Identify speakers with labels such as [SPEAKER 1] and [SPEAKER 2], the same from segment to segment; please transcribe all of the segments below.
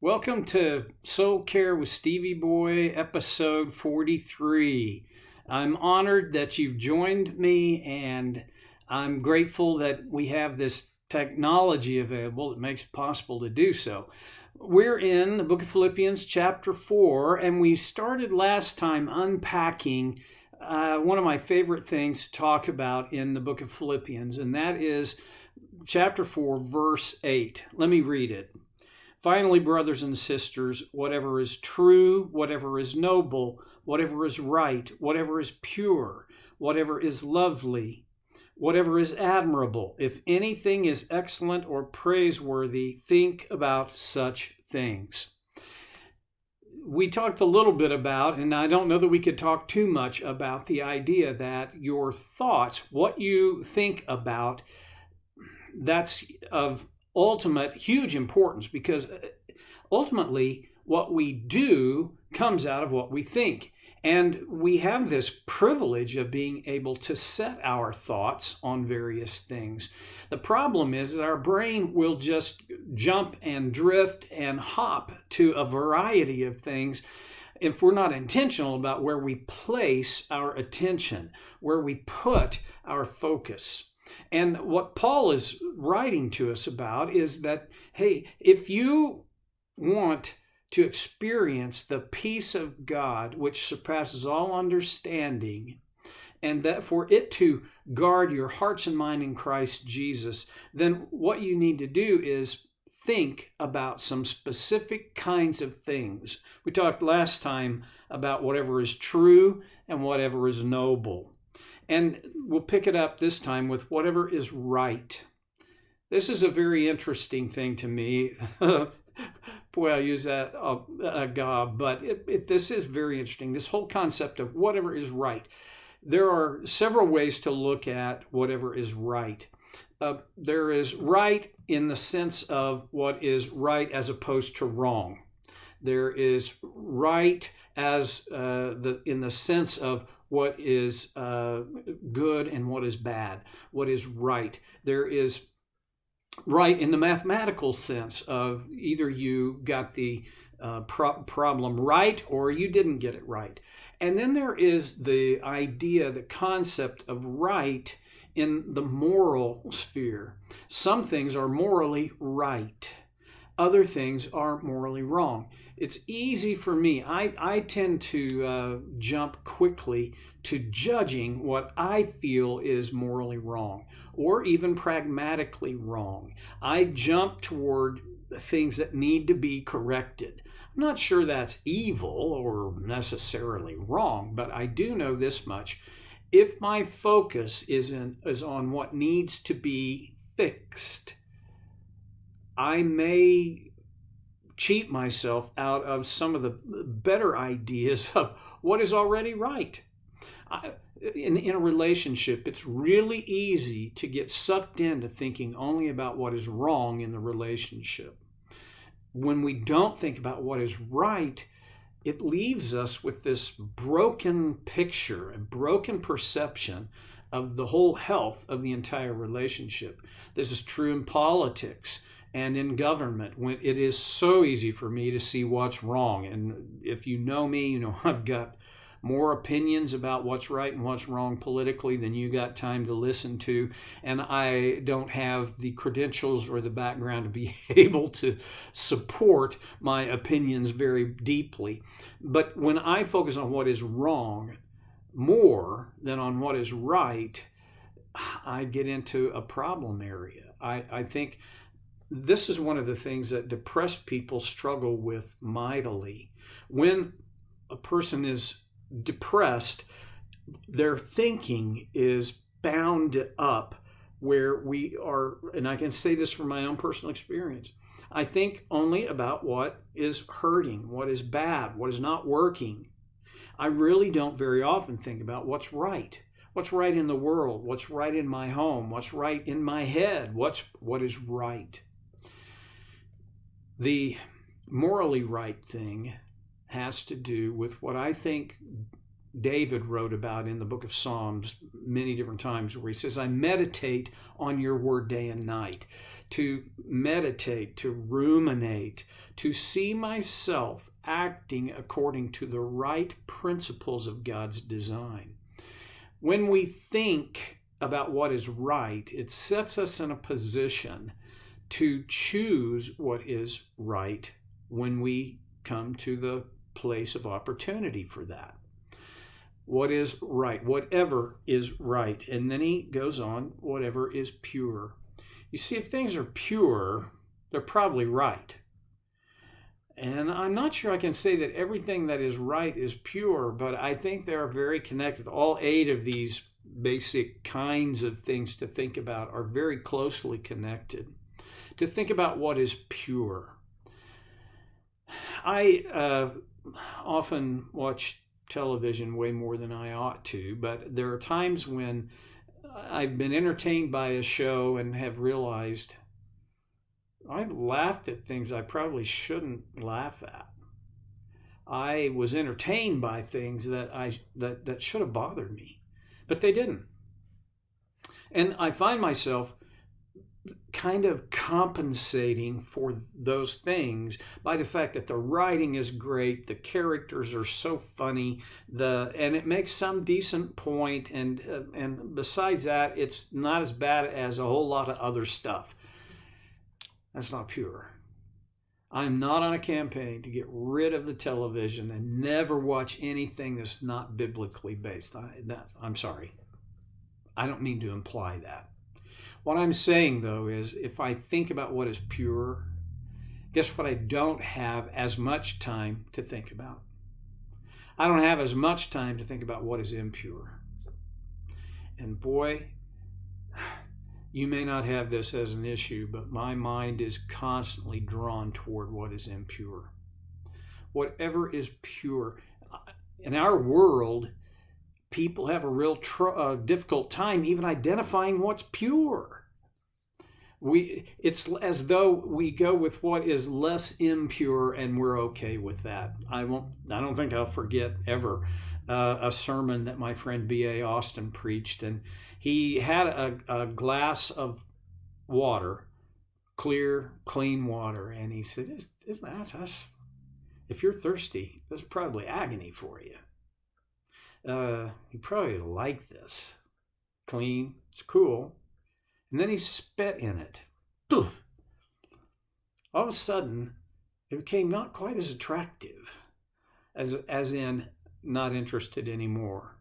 [SPEAKER 1] Welcome to Soul Care with Stevie Boy, episode 43. I'm honored that you've joined me, and I'm grateful that we have this technology available that makes it possible to do so. We're in the book of Philippians, chapter 4, and we started last time unpacking one of my favorite things to talk about in the book of Philippians, and that is chapter 4, verse 8. Let me read it. Finally, brothers and sisters, whatever is true, whatever is noble, whatever is right, whatever is pure, whatever is lovely, whatever is admirable, if anything is excellent or praiseworthy, think about such things. We talked a little bit about, and I don't know that we could talk too much about the idea that your thoughts, what you think about, that's of ultimate huge importance, because ultimately what we do comes out of what we think. And we have this privilege of being able to set our thoughts on various things. The problem is that our brain will just jump and drift and hop to a variety of things if we're not intentional about where we place our attention, where we put our focus. And what Paul is writing to us about is that, hey, if you want to experience the peace of God, which surpasses all understanding, and that for it to guard your hearts and mind in Christ Jesus, then what you need to do is think about some specific kinds of things. We talked last time about whatever is true and whatever is noble. And we'll pick it up this time with whatever is right. This is a very interesting thing to me. Boy, I use that gob, but this is very interesting. This whole concept of whatever is right. There are several ways to look at whatever is right. There is right in the sense of what is right as opposed to wrong. There is right as in the sense of what is good and what is bad, what is right. There is right in the mathematical sense of either you got the problem right or you didn't get it right. And then there is the idea, the concept of right in the moral sphere. Some things are morally right. Other things are morally wrong. It's easy for me. I tend to jump quickly to judging what I feel is morally wrong or even pragmatically wrong. I jump toward things that need to be corrected. I'm not sure that's evil or necessarily wrong, but I do know this much. If my focus is on what needs to be fixed, I may cheat myself out of some of the better ideas of what is already right. In a relationship, it's really easy to get sucked into thinking only about what is wrong in the relationship. When we don't think about what is right, it leaves us with this broken picture and broken perception of the whole health of the entire relationship. This is true in politics and in government, when it is so easy for me to see what's wrong. And if you know me, you know I've got more opinions about what's right and what's wrong politically than you got time to listen to. And I don't have the credentials or the background to be able to support my opinions very deeply. But when I focus on what is wrong more than on what is right, I get into a problem area. I think this is one of the things that depressed people struggle with mightily. When a person is depressed, their thinking is bound up where we are, and I can say this from my own personal experience, I think only about what is hurting, what is bad, what is not working. I really don't very often think about what's right in the world, what's right in my home, what's right in my head, what is right. The morally right thing has to do with what I think David wrote about in the book of Psalms many different times, where he says, I meditate on your word day and night. To meditate, to ruminate, to see myself acting according to the right principles of God's design. When we think about what is right, it sets us in a position to choose what is right when we come to the place of opportunity for that. What is right? Whatever is right. And then he goes on, whatever is pure. You see, if things are pure, they're probably right. And I'm not sure I can say that everything that is right is pure, but I think they are very connected. All 8 of these basic kinds of things to think about are very closely connected. To think about what is pure. I often watch television way more than I ought to, but there are times when I've been entertained by a show and have realized I laughed at things I probably shouldn't laugh at. I was entertained by things that should have bothered me, but they didn't. And I find myself kind of compensating for those things by the fact that the writing is great, the characters are so funny, and it makes some decent point, and besides that, it's not as bad as a whole lot of other stuff. That's not pure. I'm not on a campaign to get rid of the television and never watch anything that's not biblically based. I'm sorry. I don't mean to imply that. What I'm saying, though, is if I think about what is pure, guess what I don't have as much time to think about? I don't have as much time to think about what is impure. And boy, you may not have this as an issue, but my mind is constantly drawn toward what is impure. Whatever is pure. In our world, people have a real difficult time even identifying what's pure. It's as though we go with what is less impure and we're okay with that. I don't think I'll forget ever a sermon that my friend B.A. Austin preached, and he had a glass of water, clear, clean water, and he said, "Isn't that if you're thirsty, that's probably agony for you. You probably like this. Clean, it's cool." And then he spit in it. All of a sudden, it became not quite as attractive, as in not interested anymore.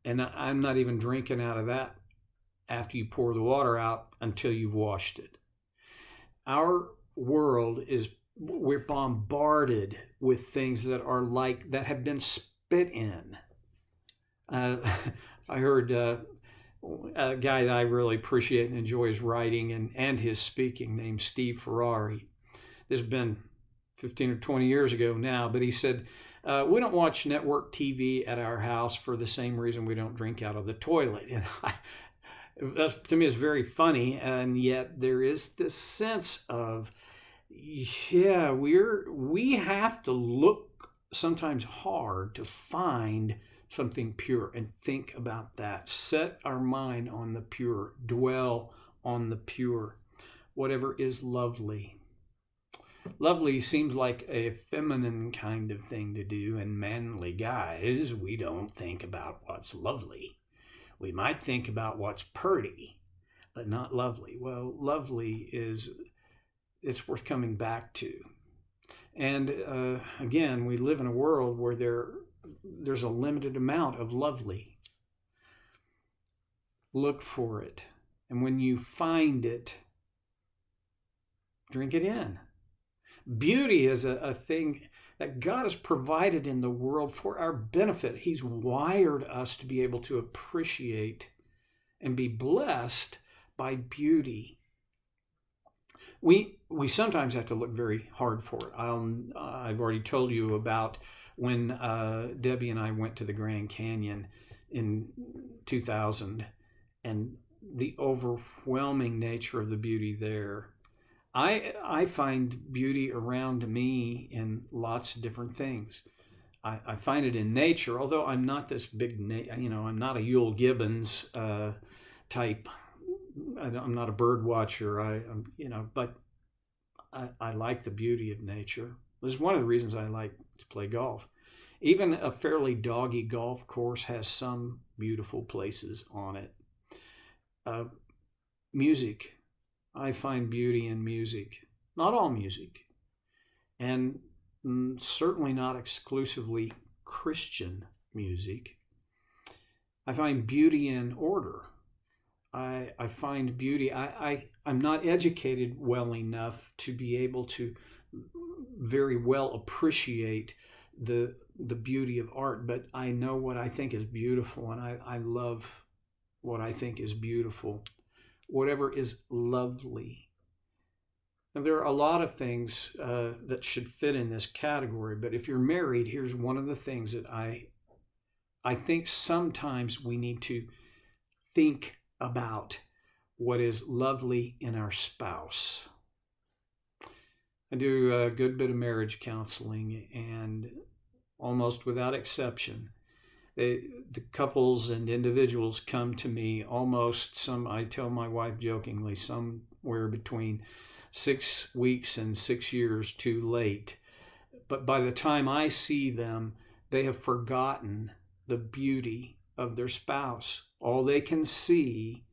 [SPEAKER 1] And I'm not even drinking out of that after you pour the water out until you've washed it. Our world we're bombarded with things that are that have been spit in. I heard a guy that I really appreciate and enjoy his writing and his speaking, named Steve Ferrari. This has been 15 or 20 years ago now, but he said, we don't watch network TV at our house for the same reason we don't drink out of the toilet. And that to me is very funny, and yet there is this sense of, yeah, we have to look sometimes hard to find something pure and think about that. Set our mind on the pure. Dwell on the pure. Whatever is lovely. Lovely seems like a feminine kind of thing to do, and manly guys, we don't think about what's lovely. We might think about what's pretty, but not lovely. Well, lovely it's worth coming back to. And again, we live in a world where there's a limited amount of lovely. Look for it. And when you find it, drink it in. Beauty is a thing that God has provided in the world for our benefit. He's wired us to be able to appreciate and be blessed by beauty. We sometimes have to look very hard for it. I've already told you about when Debbie and I went to the Grand Canyon in 2000, and the overwhelming nature of the beauty there. I find beauty around me in lots of different things. I find it in nature, although I'm not this big, I'm not a Yule Gibbons type. I'm not a bird watcher. But I like the beauty of nature. This is one of the reasons I like to play golf. Even a fairly doggy golf course has some beautiful places on it. Music. I find beauty in music. Not all music. And certainly not exclusively Christian music. I find beauty in order. I find beauty. I'm not educated well enough to be able to very well appreciate the beauty of art, but I know what I think is beautiful, and I love what I think is beautiful. Whatever is lovely. Now, there are a lot of things that should fit in this category, but if you're married, here's one of the things that I think sometimes we need to think about what is lovely in our spouse. I do a good bit of marriage counseling, and almost without exception, the couples and individuals come to me I tell my wife jokingly, somewhere between 6 weeks and 6 years too late. But by the time I see them, they have forgotten the beauty of their spouse. All they can see,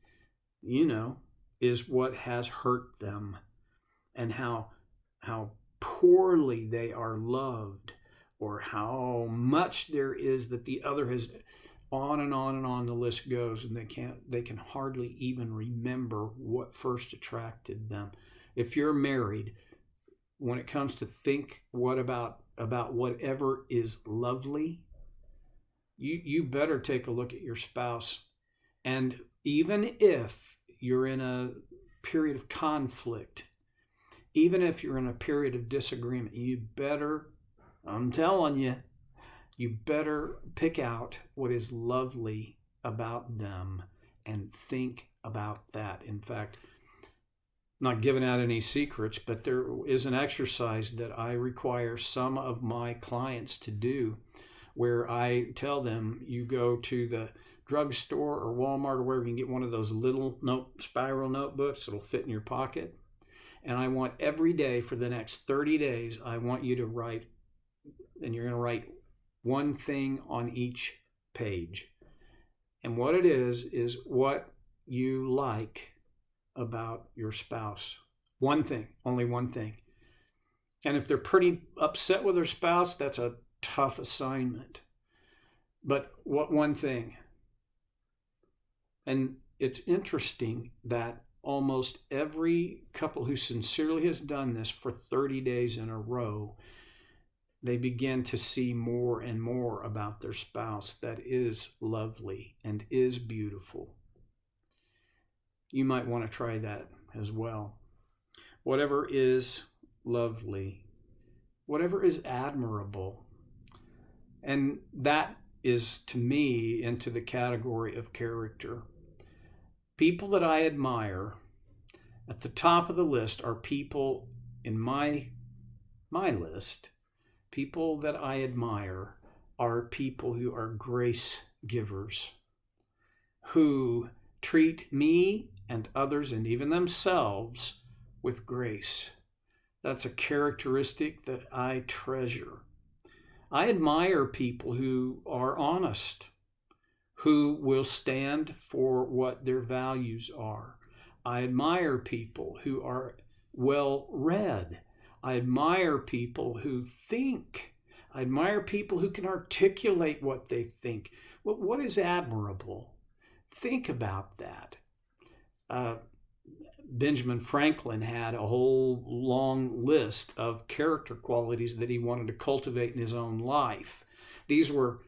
[SPEAKER 1] is what has hurt them and how poorly they are loved, or how much there is that the other has. On and on and on the list goes, and they can hardly even remember what first attracted them. If you're married, when it comes to think about whatever is lovely, you better take a look at your spouse. And even if you're in a period of conflict, even if you're in a period of disagreement, I'm telling you, you better pick out what is lovely about them and think about that. In fact, not giving out any secrets, but there is an exercise that I require some of my clients to do, where I tell them, you go to the drugstore or Walmart or wherever, you can get one of those little spiral notebooks that'll fit in your pocket. And I want every day for the next 30 days, I want you to write, and you're going to write one thing on each page. And what it is what you like about your spouse. One thing, only one thing. And if they're pretty upset with their spouse, that's a tough assignment. But what one thing? And it's interesting that almost every couple who sincerely has done this for 30 days in a row, they begin to see more and more about their spouse that is lovely and is beautiful. You might want to try that as well. Whatever is lovely, whatever is admirable. And that is, to me, into the category of character. People that I admire, at the top of the list are people in my list. People that I admire are people who are grace givers, who treat me and others and even themselves with grace. That's a characteristic that I treasure. I admire people who are honest, who will stand for what their values are. I admire people who are well-read. I admire people who think. I admire people who can articulate what they think. What is admirable? Think about that. Benjamin Franklin had a whole long list of character qualities that he wanted to cultivate in his own life. These were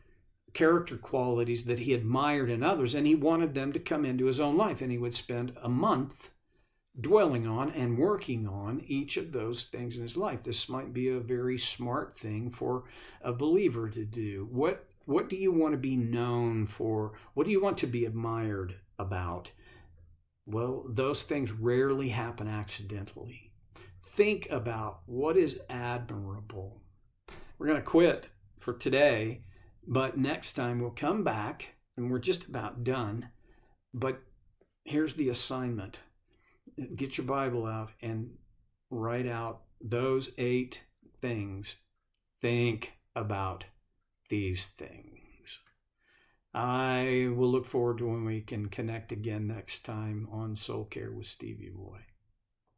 [SPEAKER 1] character qualities that he admired in others, and he wanted them to come into his own life, and he would spend a month dwelling on and working on each of those things in his life. This might be a very smart thing for a believer to do. What do you want to be known for? What do you want to be admired about? Well, those things rarely happen accidentally. Think about what is admirable. We're going to quit for today. But next time we'll come back, and we're just about done. But here's the assignment. Get your Bible out and write out those 8 things. Think about these things. I will look forward to when we can connect again next time on Soul Care with Stevie Boy.